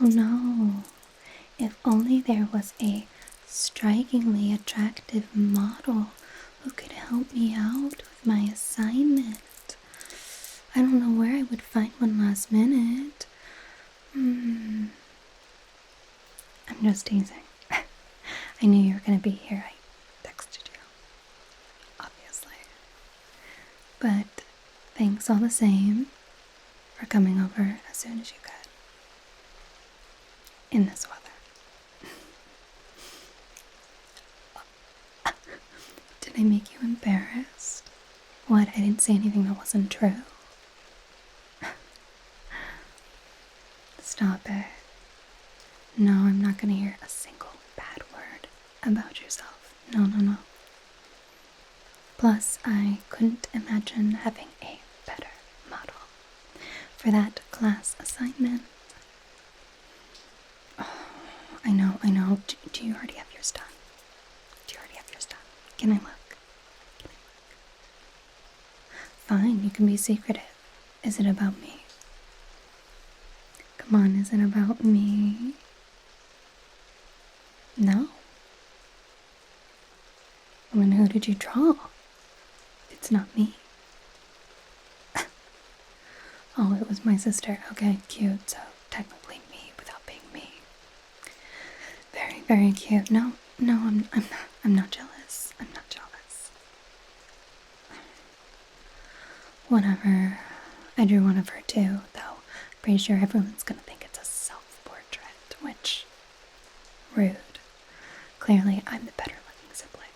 Oh no. If only there was a strikingly attractive model who could help me out with my assignment. I don't know where I would find one last minute. I'm just teasing. I knew you were gonna be here. I texted you. Obviously. But thanks all the same for coming over as soon as you could. In this weather. Did I make you embarrassed? What? I didn't say anything that wasn't true. Stop it. No, I'm not gonna hear a single bad word about yourself. No. Plus, I couldn't imagine having a better model for that class assignment. Oh, I know. Do you already have yours done? Can I look? Fine, you can be secretive. Is it about me? Come on, is it about me? No. Well, then who did you draw? It's not me. Oh, it was my sister. Okay, cute. So technically me without being me. Very, very cute. No, I'm not jealous. I'm not jealous. Whatever. I drew one of her too, though. Pretty sure everyone's gonna think it's a self-portrait, which, rude. Clearly, I'm the better looking sibling.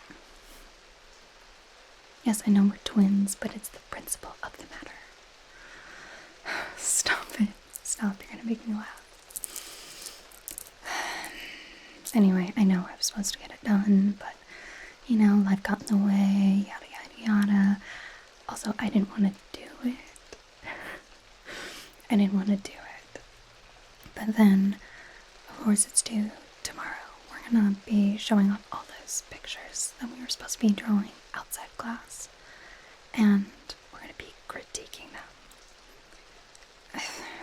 Yes, I know we're twins, but it's the principle of the matter. Stop it. Stop, you're gonna make me laugh. Anyway, I know I was supposed to get it done, but, you know, life got in the way, yada yada. Also, I didn't want to do it. But then, of course, it's due tomorrow. We're gonna be showing off all those pictures that we were supposed to be drawing outside class. And we're gonna be critiquing them.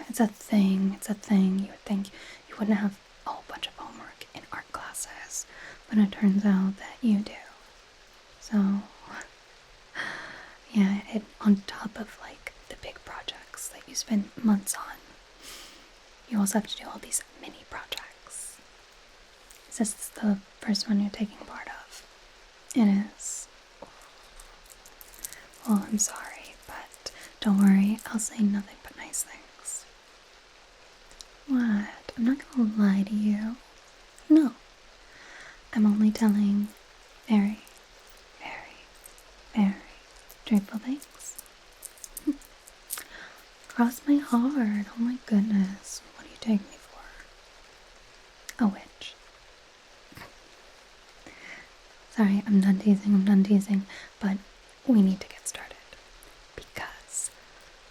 It's a thing. You would think you wouldn't have a whole bunch of homework in art classes, but it turns out that you do. So, yeah, on top of like the big projects that you spend months on, you also have to do all these mini projects. Is this the first one you're taking part of? It is. Well, I'm sorry, but don't worry, I'll say nothing but nice things. What? I'm not gonna lie to you. No. I'm only telling very, very, very truthful things. Cross my heart. Oh my goodness. What do you take me for? A witch. Sorry, I'm done teasing, but we need to get started. Because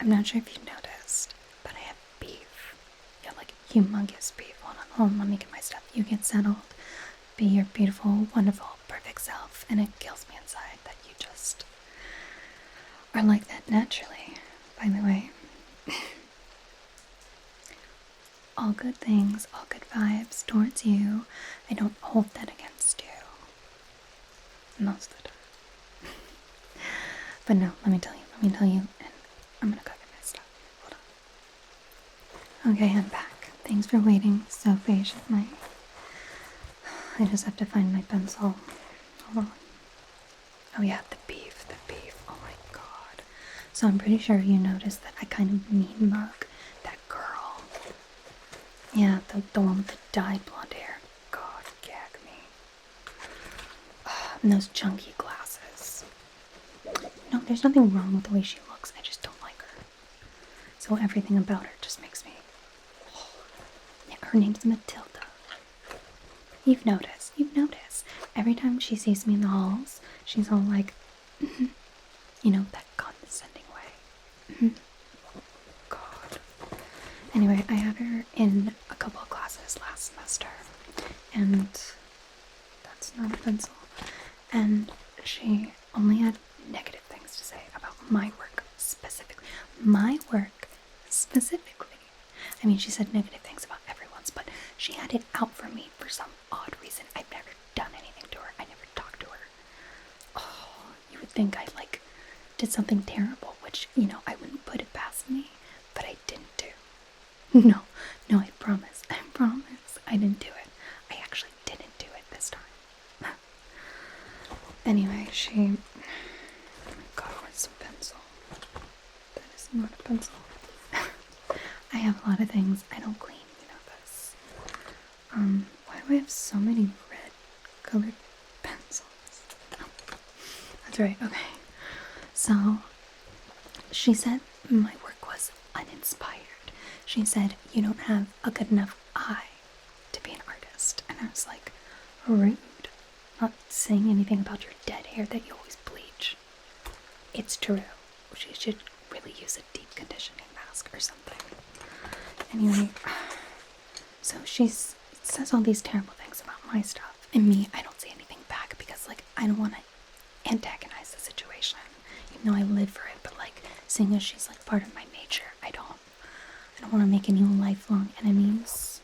I'm not sure if you noticed, but I have beef. You know, like humongous beef. Hold on, let me get my stuff. You get settled. Be your beautiful, wonderful, perfect self, and it kills me inside that you just are like that naturally, by the way. All good things, all good vibes towards you. I don't hold that against you. Most of the time. But no, let me tell you, and I'm gonna go get my stuff. Hold on. Okay, I'm back. Thanks for waiting so patiently. I just have to find my pencil. Hold on. Oh yeah, the beef. Oh my god. So I'm pretty sure you noticed that I kind of mean mug that girl. Yeah, the one with the dyed blonde hair. God, gag me. And those chunky glasses. No, there's nothing wrong with the way she looks. I just don't like her. So everything about her just makes me... Yeah, her name's Matilda. You've noticed. Every time she sees me in the halls, she's all like, you know, that condescending way. God. Anyway, I had her in a couple of classes last semester, and that's not a pencil. And she only had negative things to say about my work specifically. I mean, she said negative things about everyone's, but she had it out for me for some odd reason. I've never done anything to her. I never talked to her. Oh, you would think I, like, did something terrible, which, you know, I wouldn't put it past me, but I didn't do. No, I promise. I didn't do it. I actually didn't do it this time. Anyway, oh my god, where's some pencil? That is not a pencil. I have a lot of things I don't clean, you know this. Why do I have so many red colored pencils? Oh, that's right, okay. So, she said my work was uninspired. She said, you don't have a good enough eye to be an artist. And I was like, rude. Not saying anything about your dead hair that you always bleach. It's true. She should really use a deep conditioning mask or something. Anyway, so she says all these terrible things about my stuff. And me, I don't say anything back because, like, I don't want to antagonize the situation. Even though I live for it, but, like, seeing as she's, like, part of my nature, I don't want to make any lifelong enemies.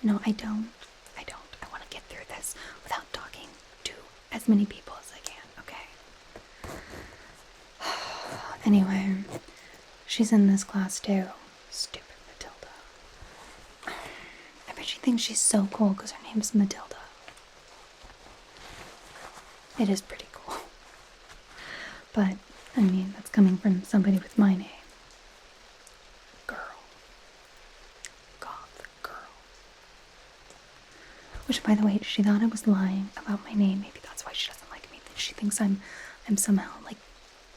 No, I don't. I want to get through this without talking to as many people as I can, okay? Anyway, she's in this class too. Stupid Matilda. I bet she thinks she's so cool because her name's Matilda. It is pretty cool. But, I mean, that's coming from somebody with my name. Goth Girl. Which, by the way, she thought I was lying about my name. Maybe that's why she doesn't like me. She thinks I'm somehow, like,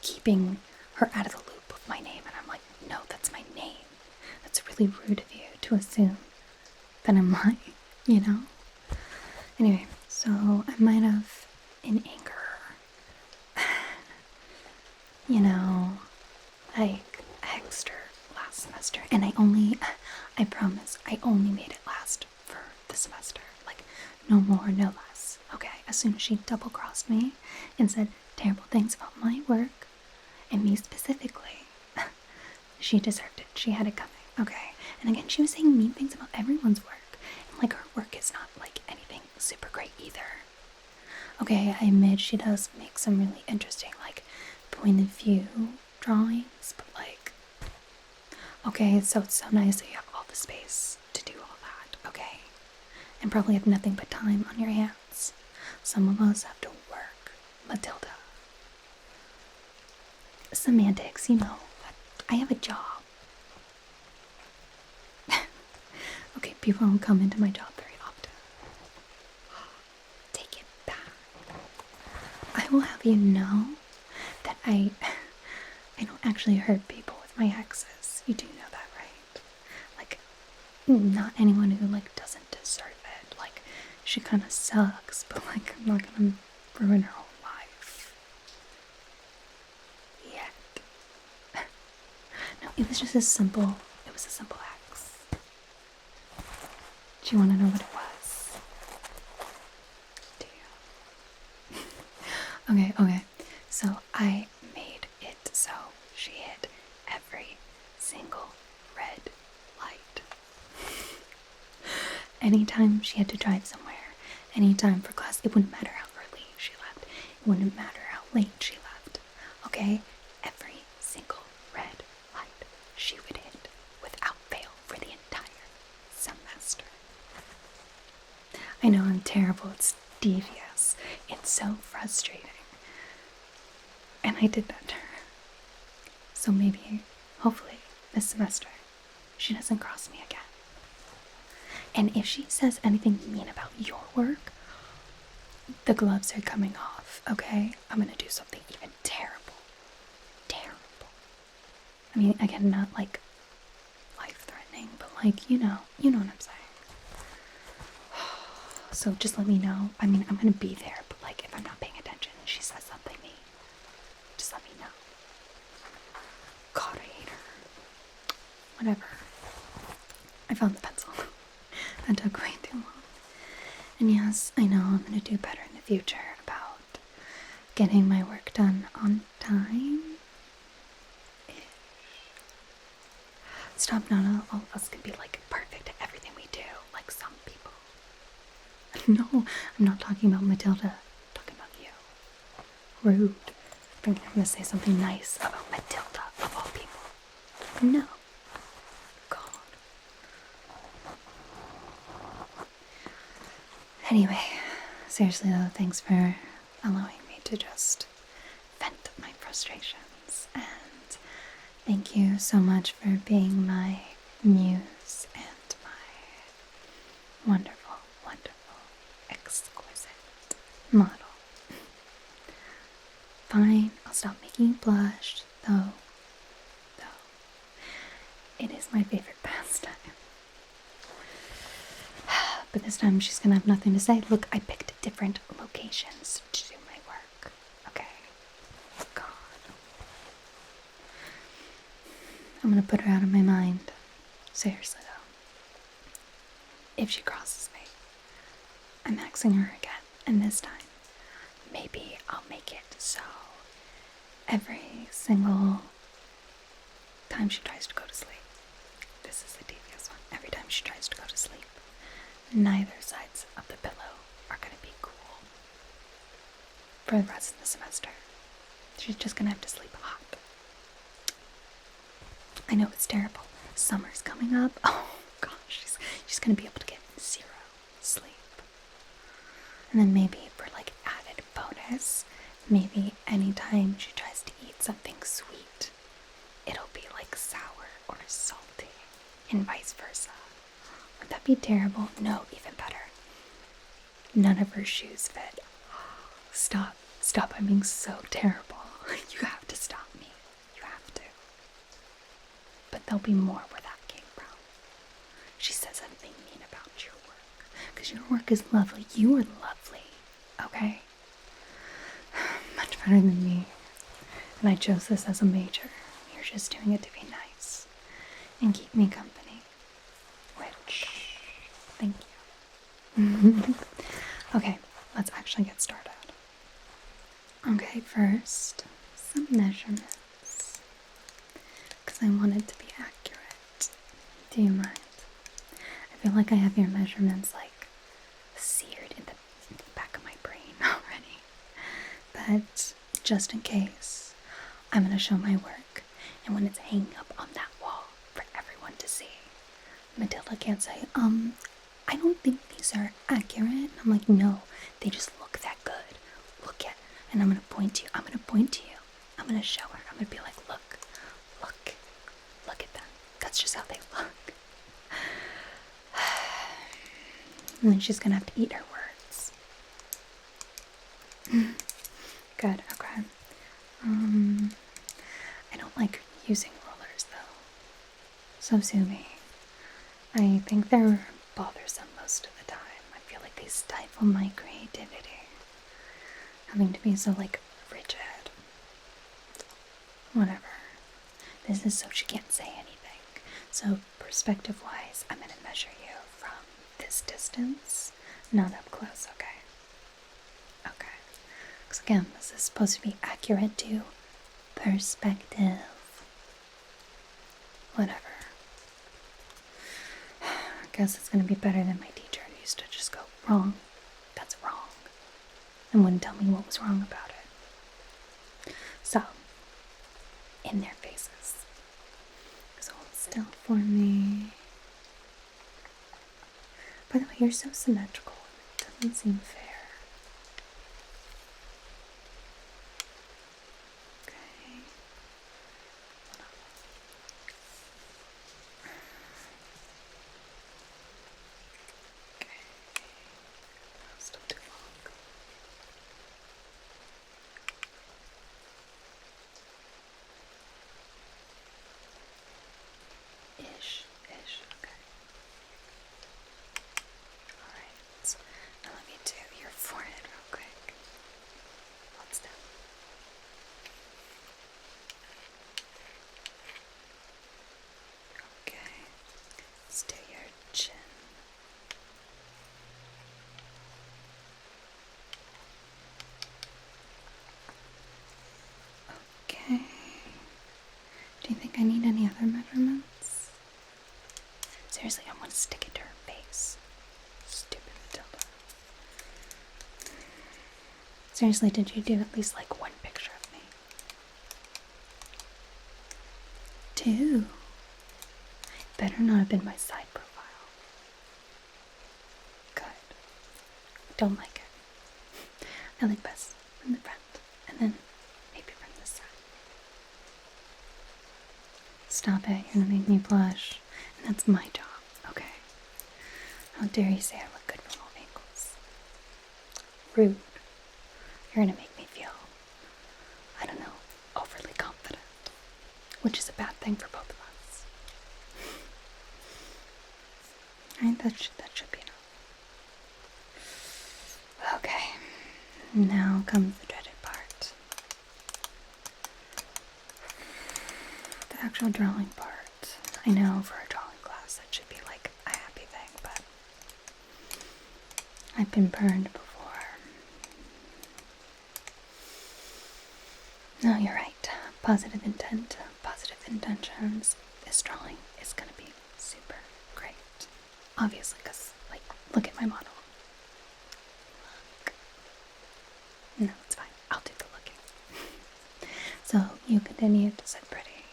keeping her out of the loop of my name. And I'm like, no, that's my name. That's really rude of you to assume that I'm lying, you know? Anyway, so I might have, in anger, you know, like, hexed her last semester. And I promise, I only made it last for the semester. Like, no more, no less. Okay, as soon as she double-crossed me and said terrible things about my work, and me specifically, she deserved it. She had it coming, okay? And again, she was saying mean things about everyone's work. And, like, her work is not, like, anything super great either. Okay, I admit she does make some really interesting, like, point of view drawings, but, like, okay, so it's so nice that you have all the space to do all that, okay? And probably have nothing but time on your hands. Some of us have to work, Matilda. Semantics, you know. I have a job. Okay, people don't come into my job very often. Take it back. I will have you know that I don't actually hurt people with my hexes. You do know that, right? Like, not anyone who, like, doesn't deserve it. Like, she kind of sucks, but, like, I'm not gonna ruin her whole life. Yet. No, it was just a simple hex. Do you want to know what it was? Do you? Okay. So I made it so she hit every single red light. Anytime she had to drive somewhere, anytime for class, it wouldn't matter how early she left. It wouldn't matter how late she left. Okay? Every single red light she would hit without fail for the entire semester. I know I'm terrible. It's devious. It's so frustrating. And I did that to her. So maybe, hopefully, this semester, she doesn't cross me again. And if she says anything mean about your work, the gloves are coming off, okay? I'm gonna do something even terrible. I mean, again, not like life-threatening, but like, you know what I'm saying. So just let me know. I mean, I'm gonna be there, but like, if I'm not paying attention and she says something mean, just let me know. God, I hate her. Whatever. I found the pencil. That took way too long. And yes, I know I'm gonna do better in the future about getting my work done on time. Stop, not all of us can be like perfect No, I'm not talking about Matilda. I'm talking about you. Rude. I'm gonna say something nice about Matilda, of all people. No. God. Anyway, seriously though, thanks for allowing me to just vent my frustrations. And thank you so much for being my muse and my wonderful, wonderful, exquisite model. Fine, I'll stop making you blush, though it is my favorite pastime. But this time she's gonna have nothing to say. Look, I picked different locations to do my work. Okay. God. I'm gonna put her out of my mind. Seriously though. If she crosses me, I'm axing her again. And this time, maybe I'll make it so every single time she tries to go to sleep. This is the devious one. Every time she tries to go to sleep, neither sides of the pillow are going to be cool for the rest of the semester. She's just going to have to sleep hot. I know it's terrible. Summer's coming up. Oh gosh, she's going to be able to get 0 sleep. And then maybe for like added bonus, maybe anytime she tries to eat something sweet, it'll be like sour or salty, and vice versa. Would that be terrible? No, even better. None of her shoes fit. Stop. I'm being so terrible. You have to stop me. You have to. But there'll be more where that came from. She says something mean about your work. Because your work is lovely. You are lovely. Okay? Much better than me. And I chose this as a major. You're just doing it to be nice. And keep me company. Which, thank you. Okay, let's actually get started. Okay, first, some measurements. Because I want it to be accurate. Do you mind? I feel like I have your measurements like seared in the back of my brain already. But just in case, I'm going to show my work. And when it's hanging up on that wall for everyone to see, Matilda can't say, I don't think these are accurate. And I'm like, no, they just look that good. Look at, and I'm going to point to you. I'm going to point to you. I'm going to show her. I'm going to be like, look at them. That's just how they look. And then she's going to have to eat her words. Good, okay. I don't like using rollers though. So sue me. I think they're bothersome most of the time. I feel like they stifle my creativity. Having to be so like rigid. Whatever. This is so she can't say anything. So perspective wise, I'm gonna measure you from this distance, not up close, okay? Okay. Because again, this is supposed to be accurate to perspective. Whatever. I guess it's gonna be better than my teacher who used to just go, wrong. That's wrong. And wouldn't tell me what was wrong about it. So, in their faces. So hold still for me. By the way, you're so symmetrical. It doesn't seem fair. Okay. Okay. Still too long. Ish, okay. Alright, now let me do your forehead real quick. What's that? Okay, let's do your chin. Okay. Do you think I need any other measurements? Seriously, I want to stick it to her face. Stupid Matilda. Seriously, did you do at least like one picture of me? 2. Better not have been my side profile. Good. Don't like it. I like best from the front, and then maybe from this side. Stop it, you're gonna make me blush. And that's my job, okay? How dare you say I look good from all angles? Rude. You're gonna make me feel, I don't know, overly confident. Which is a bad thing for both of us. Right? That should be enough. Okay. Now comes the dreaded part. The actual drawing part. I know for a drawing class that should be like a happy thing, but I've been burned before. No, you're right. Positive intent, positive intentions. This drawing is gonna be super great. Obviously, because, like, look at my model. Look. No, it's fine. I'll do the looking. So, you continue to sit pretty.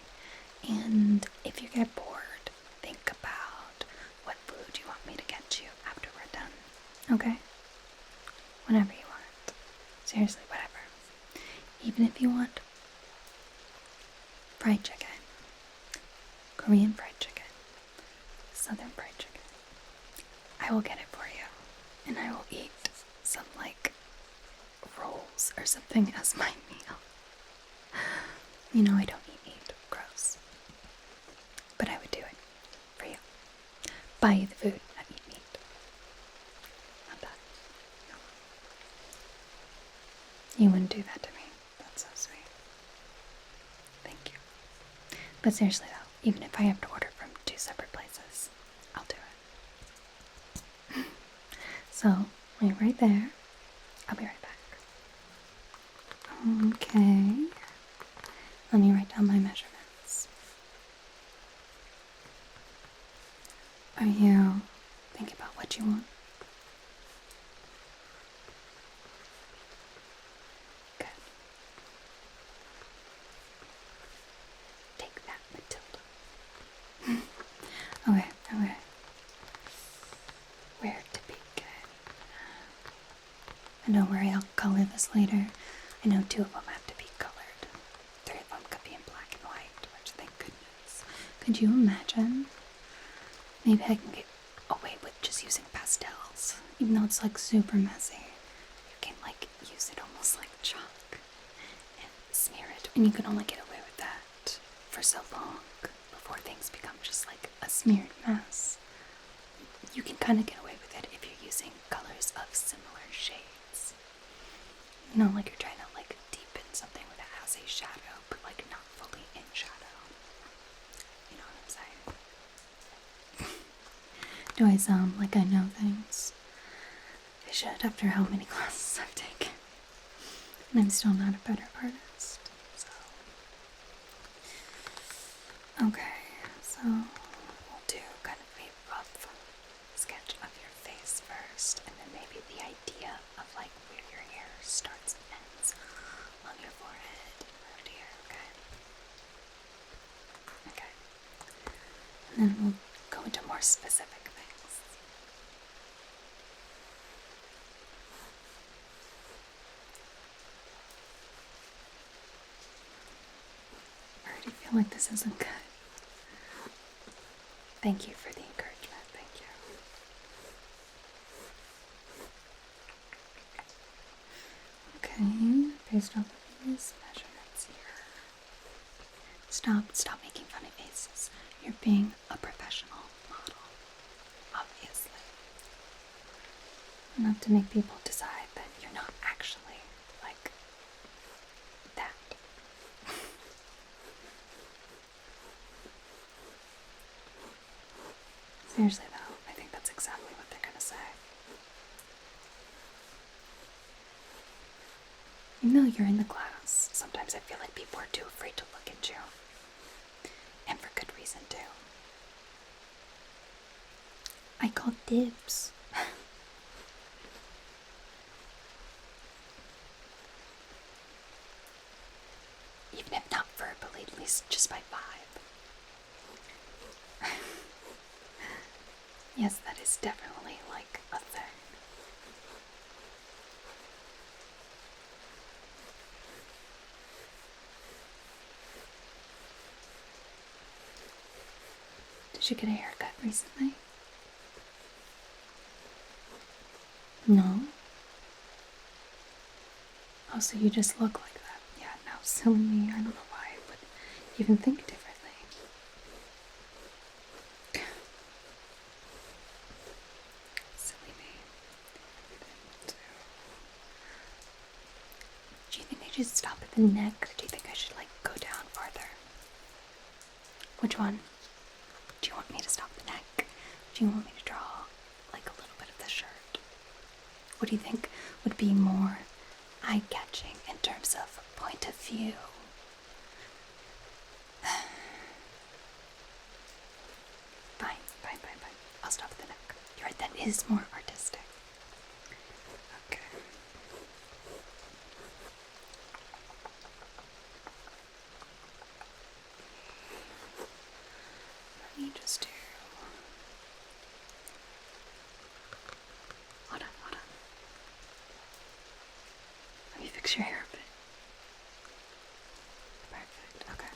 And if you get bored, think about what food you want me to get you after we're done. Okay? Whenever you want. Seriously, whatever. Even if you want fried chicken, Korean fried chicken, Southern fried chicken, I will get it for you. And I will eat some, like, rolls or something as my meal. You know I don't eat meat. Gross. But I would do it for you. Buy you the food, not eat meat. Not bad. No. You wouldn't do that to me. That's so sweet. Thank you. But seriously though, even if I have to order from 2 separate places, I'll do it. So, wait right there. I'll be right back. Okay. Let me write down my measurements. Are you thinking about what you want? Good. Take that, Matilda. Okay. Where to begin? And don't worry, I'll color this later. I know 2 of them have to be colored. 3 of them could be in black and white, which thank goodness. Could you imagine? Maybe I can get away with just using pastels, even though it's like super messy. You can like use it almost like chalk and smear it, and you can only get away with that for so long before things become just like a smeared mess. You can kind of get away with it if you're using colors of similar shades. You know, like you're trying to like deepen something that has a shadow, but like not fully in shadow. You know what I'm saying? Do I sound like I know things? I should, after how many classes I've taken. And I'm still not a better artist, so. Okay, so we'll do kind of a rough sketch of your face first, and then maybe the idea of like where your hair starts and ends along your forehead and around here, okay? Okay. And then we'll go into more specific things. I already feel like this isn't good. Thank you for the encouragement. Thank you. Okay, based off of these measurements here. Stop making funny faces. You're being a professional model, obviously. Not to make people decide that you're not actually like that. Seriously though, I think that's exactly what they're gonna say. Even though you're in the class, sometimes I feel like people are too afraid to look at you. And for good reason too. I call dibs. Yes, that is definitely like a thing. Did you get a haircut recently? No? Oh, so you just look like that. Yeah, no, silly me. I don't know why I would even think differently. Silly me. Do you think I should stop at the neck, or do you think I should, like, go down farther? Which one? Do you want me to stop the neck? Do you want me to draw, like, a little bit of the shirt? What do you think would be more eye-catching in terms of point of view? Fine. I'll stop at the neck. You're right, that is more artistic. Okay. Let me just do... Hold on. Let me fix your hair a bit. Perfect, okay.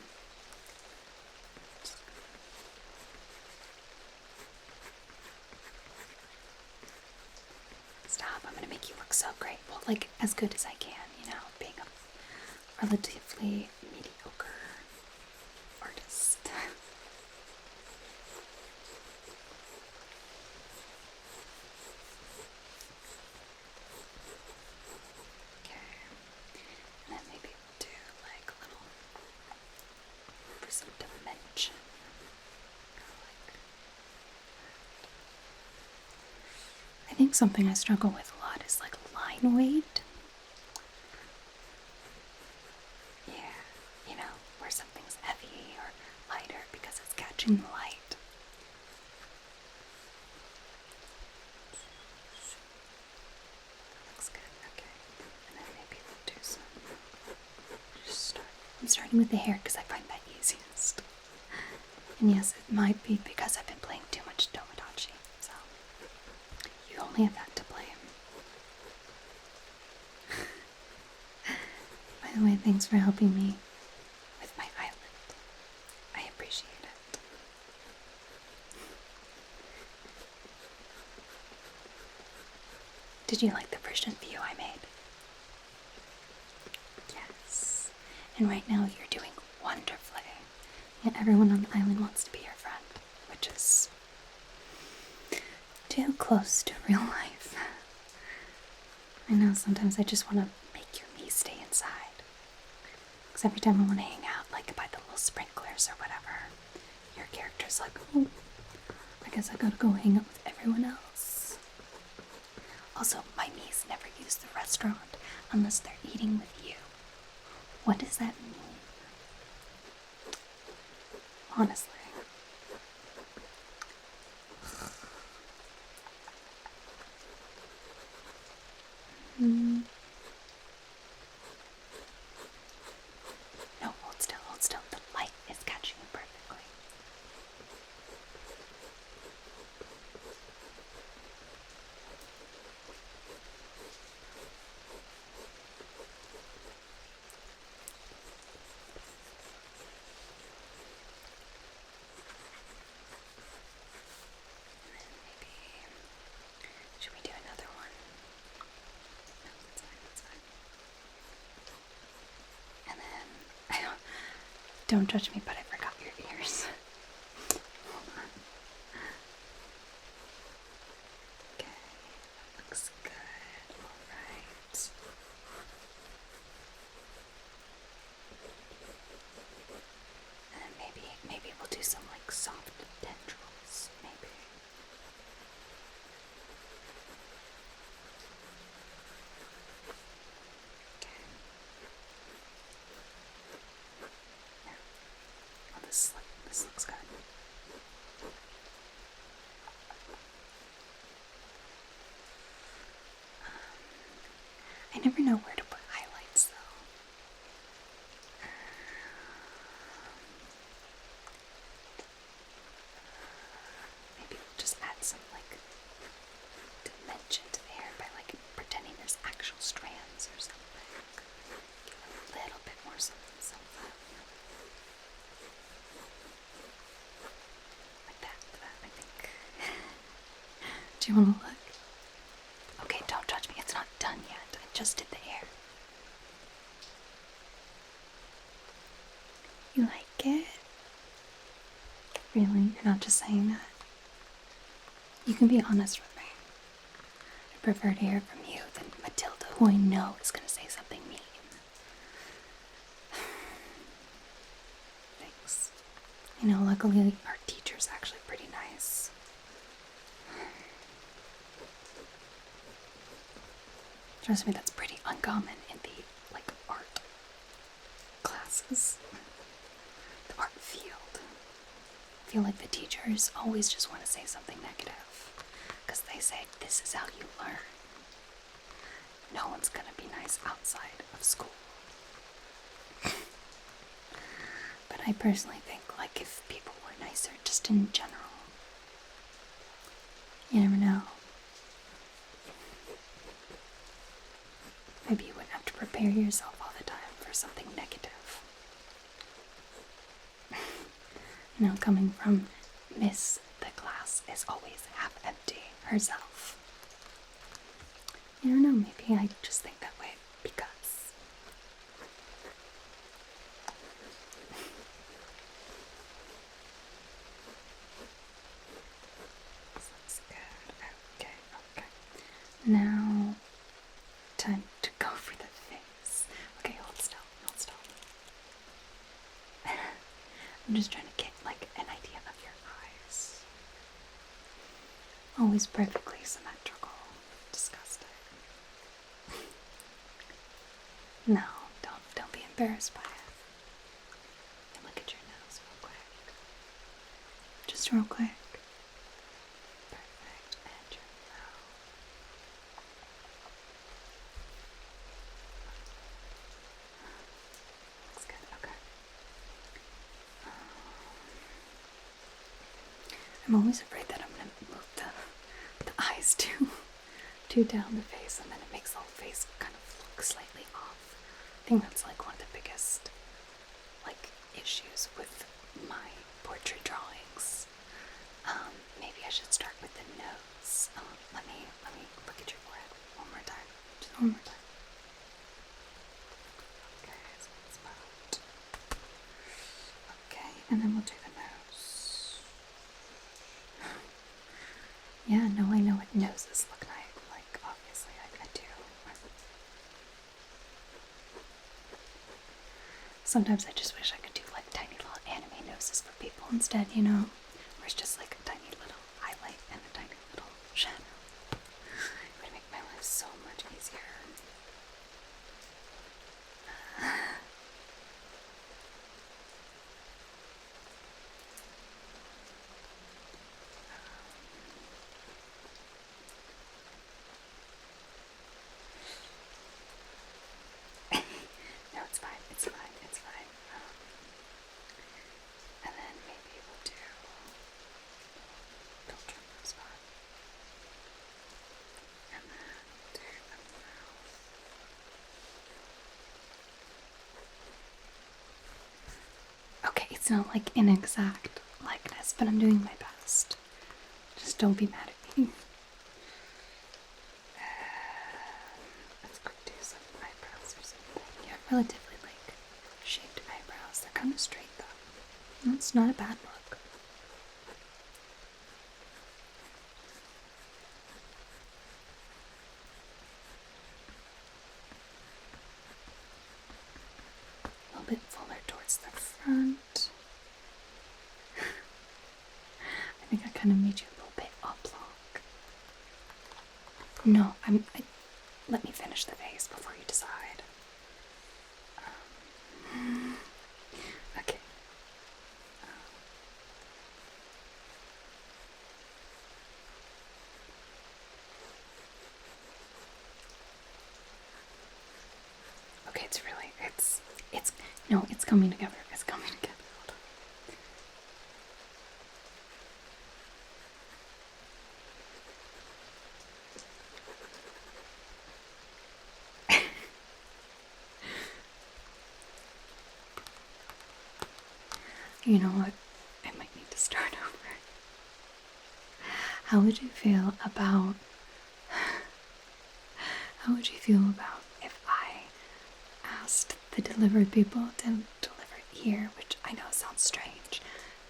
Stop, I'm gonna make you look so great. Well, like, as good as I can, you know, being a relatively mediocre artist. Okay, and then maybe we'll do like a little, for some dimension. I think something I struggle with a lot is like line weight. Yeah, you know, where something's heavy or lighter because it's catching the light. That looks good, okay. And then maybe we'll do some, I'm starting with the hair because I find that easiest. And yes, it might be because I've been playing too much Tomodachi, so you only have that to blame. By the way, thanks for helping me with my eyelid. I appreciate it. Did you like the version view I made? Yes. And right now you're doing wonderfully. And everyone on the island wants to be your friend, which is too close to real life. I know sometimes I just want to make your me stay inside. Because every time I want to hang out, like by the little sprinklers or whatever, your character's like, oh, I guess I gotta go hang out with everyone else. Also, my niece never use the restaurant unless they're eating with you. What does that mean? Honestly. No, hold still. The light is catching you perfectly. And then maybe, should we do another one? No, that's fine. And then, don't judge me, but I forgot your ears. Hold on. Okay, that looks good. Alright. And then maybe we'll do some like soft tendrils, maybe. Okay. Yeah. Oh, this looks good. I never know where to put highlights though. Maybe we'll just add some, like, dimension to the hair by, like, pretending there's actual strands or something. Give a little bit more something, something. Like that, I think. Do you want to look? Okay, don't judge me. It's not done yet. I just did the hair. You like it? Really? You're not just saying that? You can be honest with me. I prefer to hear from you than Matilda, who I know is going to say something mean. Thanks. You know, luckily our teacher's actually pretty nice. Trust me, that's pretty uncommon in the, like, art classes. The art field. I feel like the teachers always just want to say something negative. Because they say, this is how you learn. No one's gonna be nice outside of school. But I personally think, like, if people were nicer just in general, you never know. Maybe you wouldn't have to prepare yourself all the time for something negative. You know, coming from Miss the glass is always half empty herself. You don't know, maybe I just think that way because. This looks good. Okay. Now, time to go for the face. Okay, hold still. I'm just trying to get, like, an idea of your eyes. Always perfectly symmetrical. Disgusting. No, don't be embarrassed by it. And look at your nose real quick. Just real quick. Perfect. And your mouth. Looks good. Okay. I'm always afraid that I'm gonna move the eyes too down the face, and then it makes the whole face kind of look slightly off. I think that's like one of the biggest, like, issues with my portrait drawings. Maybe I should start with the nose. Let me look at your forehead one more time. Just one more time. Okay, so that's about. Okay, and then we'll do the nose. Yeah, no, I know what noses look like. Like, obviously, I do. Sometimes I just wish I could do, like, tiny little anime noses for people instead, you know? Where it's just, like, a tiny little highlight and a tiny little shadow. It would make my life so much easier. No, it's fine. And then maybe we'll do filter nose spot. And then we'll do the mouth. Okay, it's not like an exact likeness, but I'm doing my best. Just don't be mad at me. Let's go do some eyebrows or something. You have relatively, like, shaped eyebrows. They're kind of straight though. It's not a bad look. A little bit fuller towards the front. I think I kind of made you a little bit oblong. No, let me finish the face before you decide. Okay. Okay, it's coming together. It's coming together. Hold on. You know what? I might need to start over. How would you feel about if I asked the delivery people to deliver it here, which I know sounds strange,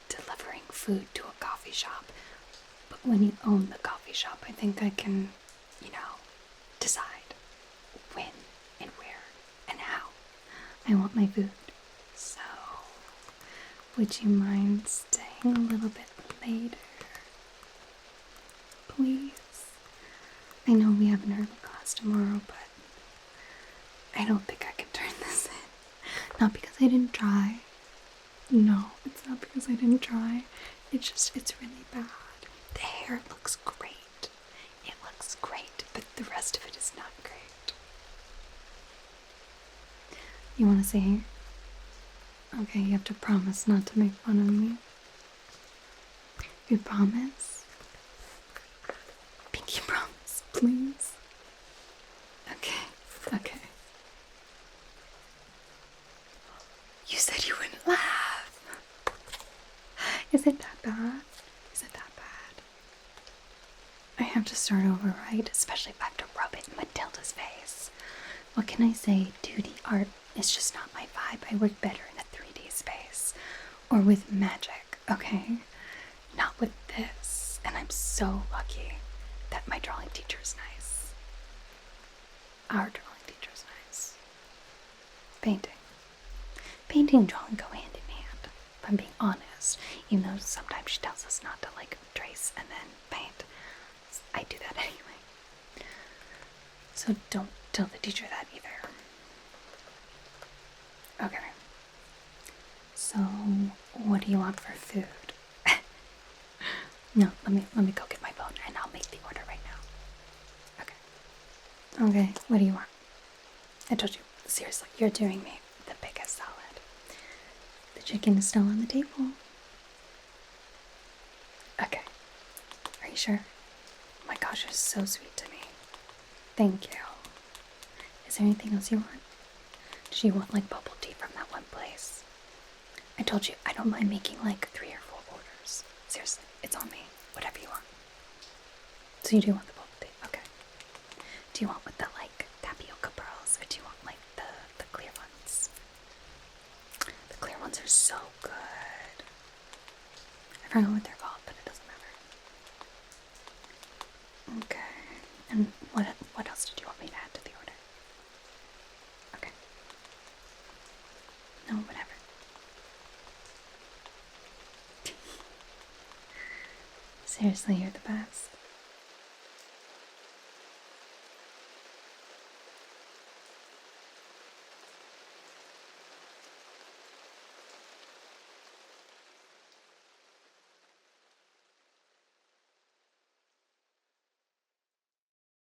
delivering food to a coffee shop, but when you own the coffee shop, I think I can, decide when and where and how I want my food. So, would you mind staying a little bit later? Please? I know we have an early class tomorrow, but I don't think I can turn this in. Not because I didn't try. No, it's not because I didn't try. It's really bad. The hair looks great. It looks great, but the rest of it is not great. You want to say here? Okay, you have to promise not to make fun of me. You promise? Pinky promise, please. Okay. You said you wouldn't laugh. Is it that bad? I have to start over, right? Especially if I have to rub it in Matilda's face. What can I say? 2D art is just not my vibe. I work better in a 3D space. Or with magic, okay? Not with this. And I'm so lucky that my drawing teacher is nice. Our drawing teacher is nice. Painting and drawing go hand in hand, if I'm being honest. Even though sometimes she tells us not to trace and then paint. I do that anyway. So don't tell the teacher that either. Okay. So what do you want for food? No, let me go get my phone and I'll make the order right now. Okay, what do you want? I told you, seriously, you're doing me the biggest salad. The chicken is still on the table. Okay. Are you sure? Oh my gosh, you're so sweet to me. Thank you. Is there anything else you want? Did you want bubble tea from that one place? I told you, I don't mind making 3 or 4 orders. Seriously, it's on me. Whatever you want. So you do want the bubble tea? Okay. Do you want with the tapioca pearls, or do you want the clear ones? The clear ones are so good. I forgot what they're called, but it doesn't matter. Okay. And what else did you want me to add to the order? Okay. No, whatever. Seriously, you're the best.